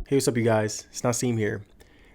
Hey, what's up you guys? It's Naseem here.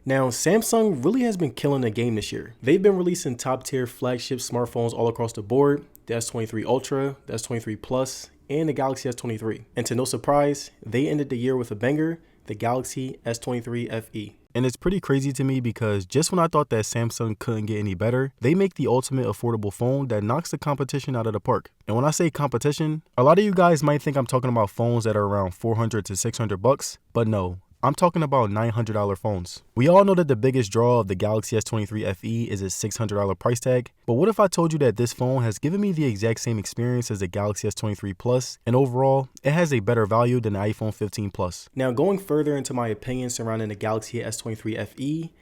Now, Samsung really has been killing the game this year. They've been releasing top tier flagship smartphones all across the board, the S23 Ultra, the S23 Plus, and the Galaxy S23. And to no surprise, they ended the year with a banger, the Galaxy S23 FE. And it's pretty crazy to me because just when I thought that Samsung couldn't get any better, they make the ultimate affordable phone that knocks the competition out of the park. And when I say competition, a lot of you guys might think I'm talking about phones that are around 400 to 600 bucks, but no. I'm talking about $900 phones. We all know that the biggest draw of the Galaxy S23 FE is its $600 price tag, but what if I told you that this phone has given me the exact same experience as the Galaxy S23 Plus, and overall, it has a better value than the iPhone 15 Plus. Now, going further into my opinion surrounding the Galaxy S23 FE,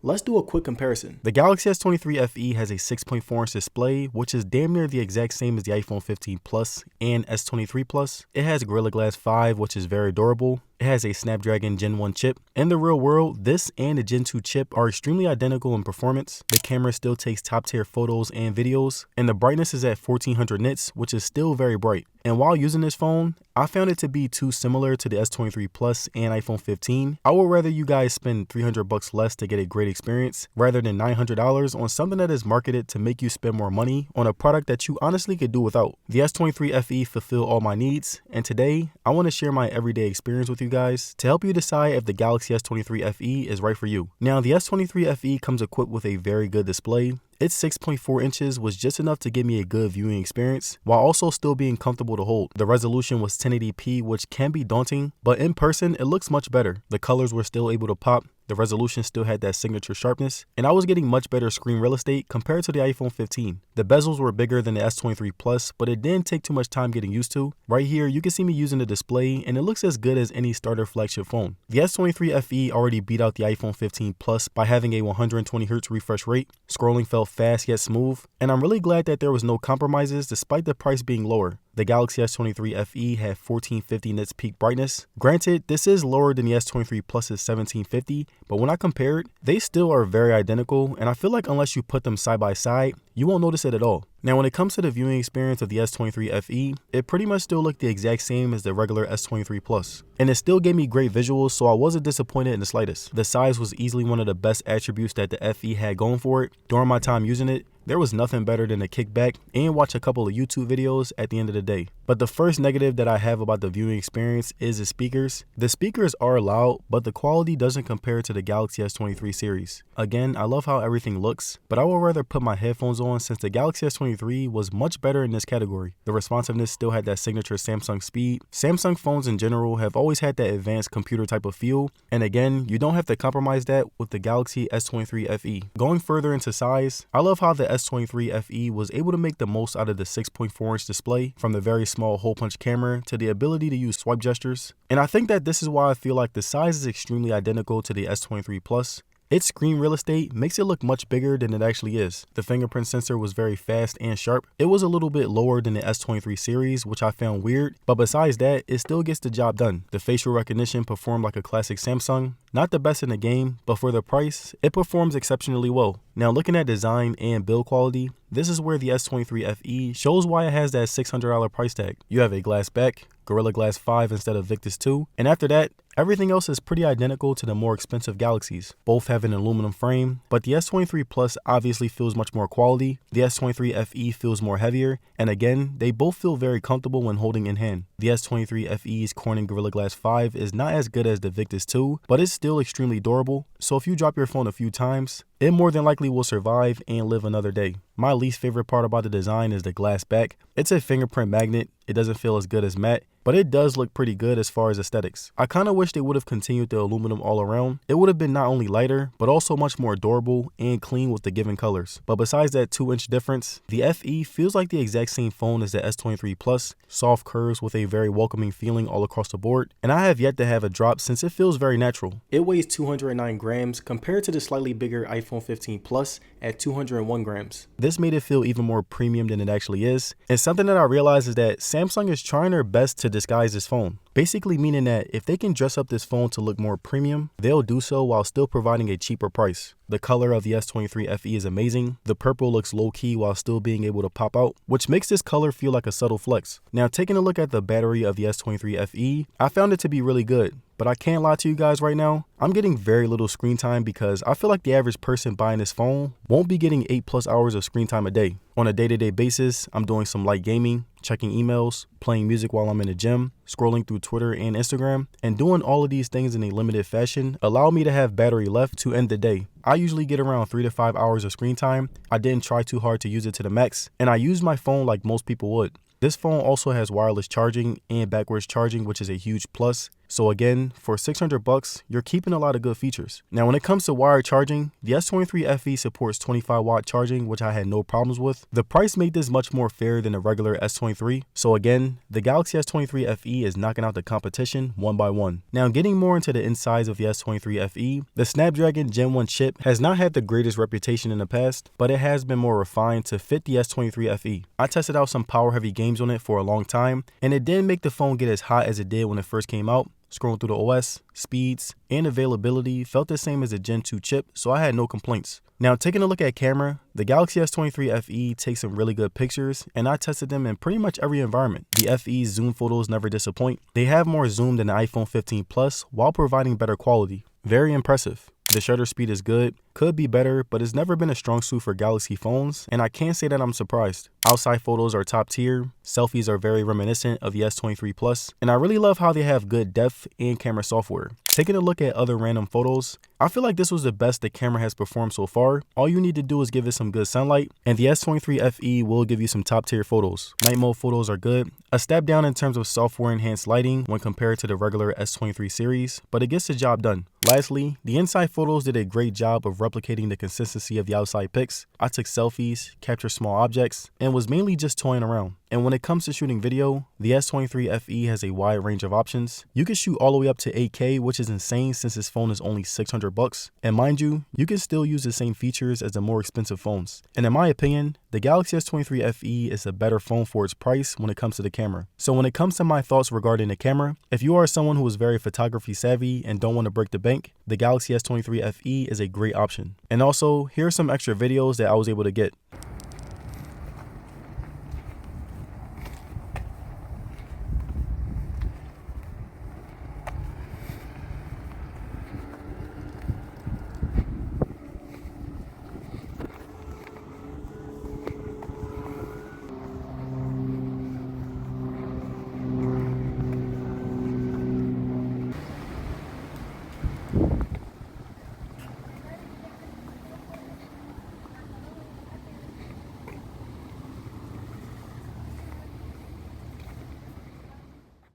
let's do a quick comparison. The Galaxy S23 FE has a 6.4-inch display, which is damn near the exact same as the iPhone 15 Plus and S23 Plus. It has Gorilla Glass 5, which is very durable. It has a Snapdragon Gen 1 chip. In the real world, this and the Gen 2 chip are extremely identical in performance. The camera still takes top tier photos and videos, and the brightness is at 1400 nits, which is still very bright. And while using this phone, I found it to be too similar to the S23 Plus and iPhone 15. I would rather you guys spend 300 bucks less to get a great experience rather than $900 on something that is marketed to make you spend more money on a product that you honestly could do without. The S23 FE fulfill all my needs, and today I want to share my everyday experience with you guys to help you decide if the Galaxy S23 FE is right for you. Now, the S23 FE comes equipped with a very good display. Its 6.4 inches was just enough to give me a good viewing experience while also still being comfortable to hold. The resolution was 1080p, which can be daunting, but in person it looks much better. The colors were still able to pop. The resolution still had that signature sharpness, and I was getting much better screen real estate compared to the iPhone 15. The bezels were bigger than the S23 Plus, but it didn't take too much time getting used to. Right here, you can see me using the display, and it looks as good as any starter flagship phone. The S23 FE already beat out the iPhone 15 Plus by having a 120Hz refresh rate. Scrolling felt fast yet smooth, and I'm really glad that there was no compromises despite the price being lower. The Galaxy S23 FE had 1450 nits peak brightness. Granted, this is lower than the S23 Plus's 1750, but when I compare it, they still are very identical, and I feel like unless you put them side by side, you won't notice it at all. Now, when it comes to the viewing experience of the S23 FE, it pretty much still looked the exact same as the regular S23 Plus. And it still gave me great visuals, so I wasn't disappointed in the slightest. The size was easily one of the best attributes that the FE had going for it. During my time using it, there was nothing better than to kick back and watch a couple of YouTube videos at the end of the day. But the first negative that I have about the viewing experience is the speakers. The speakers are loud, but the quality doesn't compare to the Galaxy S23 series. Again, I love how everything looks, but I would rather put my headphones on since the Galaxy S23 was much better in this category. The responsiveness still had that signature Samsung speed. Samsung phones in general have always had that advanced computer type of feel, and again, you don't have to compromise that with the Galaxy S23 FE. Going further into size, I love how the S23 FE was able to make the most out of the 6.4-inch display, from the very small hole punch camera to the ability to use swipe gestures. And I think that this is why I feel like the size is extremely identical to the S23 Plus. Its screen real estate makes it look much bigger than it actually is. The fingerprint sensor was very fast and sharp. It was a little bit lower than the S23 series, which I found weird, but besides that, it still gets the job done. The facial recognition performed like a classic Samsung. Not the best in the game, but for the price, it performs exceptionally well. Now, looking at design and build quality, this is where the S23 FE shows why it has that $600 price tag. You have a glass back, Gorilla Glass 5 instead of Victus 2, and after that, everything else is pretty identical to the more expensive Galaxies. Both have an aluminum frame, but the S23 Plus obviously feels much more quality. The S23 FE feels more heavier, and again, they both feel very comfortable when holding in hand. The S23 FE's Corning Gorilla Glass 5 is not as good as the Victus 2, but it's still extremely durable, so if you drop your phone a few times, it more than likely will survive and live another day. My least favorite part about the design is the glass back. It's a fingerprint magnet. It doesn't feel as good as matte, but it does look pretty good as far as aesthetics. I kind of wish they would have continued the aluminum all around. It would have been not only lighter, but also much more durable and clean with the given colors. But besides that 2-inch difference, the FE feels like the exact same phone as the S23 Plus, soft curves with a very welcoming feeling all across the board, and I have yet to have a drop since it feels very natural. It weighs 209 grams compared to the slightly bigger iPhone 15 Plus at 201 grams. This made it feel even more premium than it actually is, and something that I realized is that Samsung is trying their best to disguise this phone. Basically meaning that if they can dress up this phone to look more premium, they'll do so while still providing a cheaper price. The color of the S23 FE is amazing. The purple looks low-key while still being able to pop out, which makes this color feel like a subtle flex. Now, taking a look at the battery of the S23 FE, I found it to be really good. But I can't lie to you guys right now, I'm getting very little screen time because I feel like the average person buying this phone won't be getting 8+ hours of screen time a day. On a day-to-day basis, I'm doing some light gaming, checking emails, playing music while I'm in the gym, scrolling through Twitter and Instagram, and doing all of these things in a limited fashion allow me to have battery left to end the day. I usually get around 3 to 5 hours of screen time. I didn't try too hard to use it to the max, and I used my phone like most people would. This phone also has wireless charging and backwards charging, which is a huge plus. So again, for $600, you're keeping a lot of good features. Now, when it comes to wired charging, the S23 FE supports 25-watt charging, which I had no problems with. The price made this much more fair than the regular S23. So again, the Galaxy S23 FE is knocking out the competition one by one. Now, getting more into the insides of the S23 FE, the Snapdragon Gen 1 chip has not had the greatest reputation in the past, but it has been more refined to fit the S23 FE. I tested out some power-heavy games on it for a long time, and it didn't make the phone get as hot as it did when it first came out. Scrolling through the OS, speeds, and availability felt the same as a Gen 2 chip, so I had no complaints. Now, taking a look at camera, the Galaxy S23 FE takes some really good pictures, and I tested them in pretty much every environment. The FE's zoom photos never disappoint. They have more zoom than the iPhone 15 Plus while providing better quality. Very impressive. The shutter speed is good, could be better, but it's never been a strong suit for Galaxy phones, and I can't say that I'm surprised. Outside photos are top tier, selfies are very reminiscent of the S23 Plus, and I really love how they have good depth and camera software. Taking a look at other random photos, I feel like this was the best the camera has performed so far. All you need to do is give it some good sunlight, and the S23 FE will give you some top tier photos. Night mode photos are good, a step down in terms of software enhanced lighting when compared to the regular S23 series, but it gets the job done. Lastly, the inside photos did a great job of replicating the consistency of the outside pics. I took selfies, captured small objects, and was mainly just toying around. And when it comes to shooting video, the S23 FE has a wide range of options. You can shoot all the way up to 8K, which is insane since this phone is only $600. And mind you, you can still use the same features as the more expensive phones. And in my opinion, the Galaxy S23 FE is a better phone for its price when it comes to the camera. So when it comes to my thoughts regarding the camera, if you are someone who is very photography savvy and don't want to break the bank, the Galaxy S23 FE is a great option. And also, here are some extra videos that I was able to get.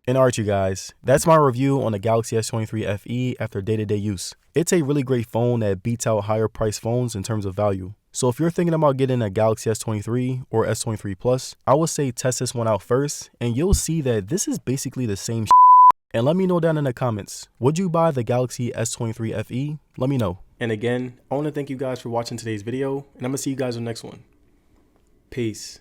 And alright you guys, that's my review on the Galaxy S23 FE after day-to-day use. It's a really great phone that beats out higher priced phones in terms of value. So if you're thinking about getting a Galaxy S23 or S23 Plus, I would say test this one out first, and you'll see that this is basically the same And let me know down in the comments, would you buy the Galaxy S23 FE? Let me know. And again, I want to thank you guys for watching today's video, and I'm going to see you guys on the next one. Peace.